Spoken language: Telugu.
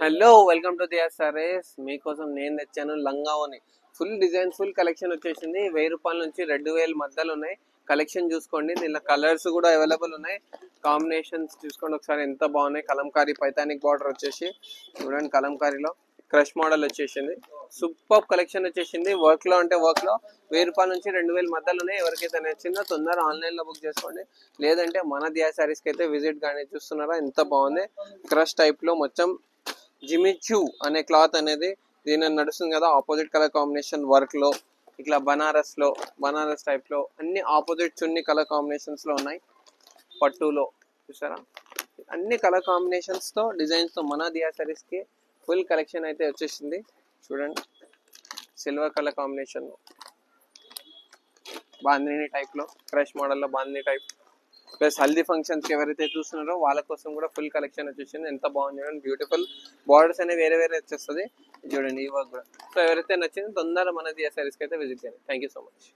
Hello welcome to dear saris. మీకోసం నేను తెచ్చాను లంగావోని. ఫుల్ డిజైన్ ఫుల్ కలెక్షన్ వచ్చేసింది. 1000 రూపాయల నుంచి 2000 మధ్యలో ఉన్నాయి. కలెక్షన్ చూసుకోండి. దీనిలో కలర్స్ కూడా అవైలబుల్ ఉన్నాయి. కాంబినేషన్స్ చూసుకోండి ఒకసారి ఎంత బాగున్నాయి. కలంకారీ పైతానిక్ బార్డర్ వచ్చేసి చూడండి. కలంకారీలో క్రష్ మోడల్ వచ్చేసింది. సూపర్ కలెక్షన్ వచ్చేసింది. వర్క్ లో అంటే వర్క్ లో 1000 రూపాయల నుంచి 2000 మధ్యలో ఉన్నాయి. ఎవరికైతే నచ్చిందో తొందర ఆన్లైన్ లో బుక్ చేసుకోండి. లేదంటే మన దియా సారీస్ కి అయితే విజిట్ కానీ. చూస్తున్నారా ఎంత బాగుంది. క్రష్ టైప్ లో మొత్తం జిమిచూ అనే క్లాత్ అనేది దీని నడుస్తుంది కదా. ఆపోజిట్ కలర్ కాంబినేషన్ వర్క్ లో ఇట్లా బనారస్ టైప్ లో అన్ని ఆపోజిట్ చున్ని కలర్ కాంబినేషన్స్ లో ఉన్నాయి. పట్టులో చూసారా అన్ని కలర్ కాంబినేషన్స్ తో డిజైన్స్ తో మన దియా సారీస్ కి ఫుల్ కలెక్షన్ అయితే వచ్చేసింది. చూడండి silver colour combination bandhani type లో క్రష్ మోడల్ లో bandhani type plus haldi functions కి ఎవరైతే చూస్తున్నారో వాళ్ళ కోసం కూడా ఫుల్ కలెక్షన్ వచ్చేసింది. ఎంత బాగుంది చూడండి. బ్యూటిఫుల్ బార్డర్స్ అనేవి వేరే వేరే వచ్చేస్తుంది చూడండి. ఈ వర్క్ కూడా సో ఎవరైతే నచ్చిందో తొందరగా మన దియా సారీస్ కి అయితే విజిట్ చేయండి. Thank you so much.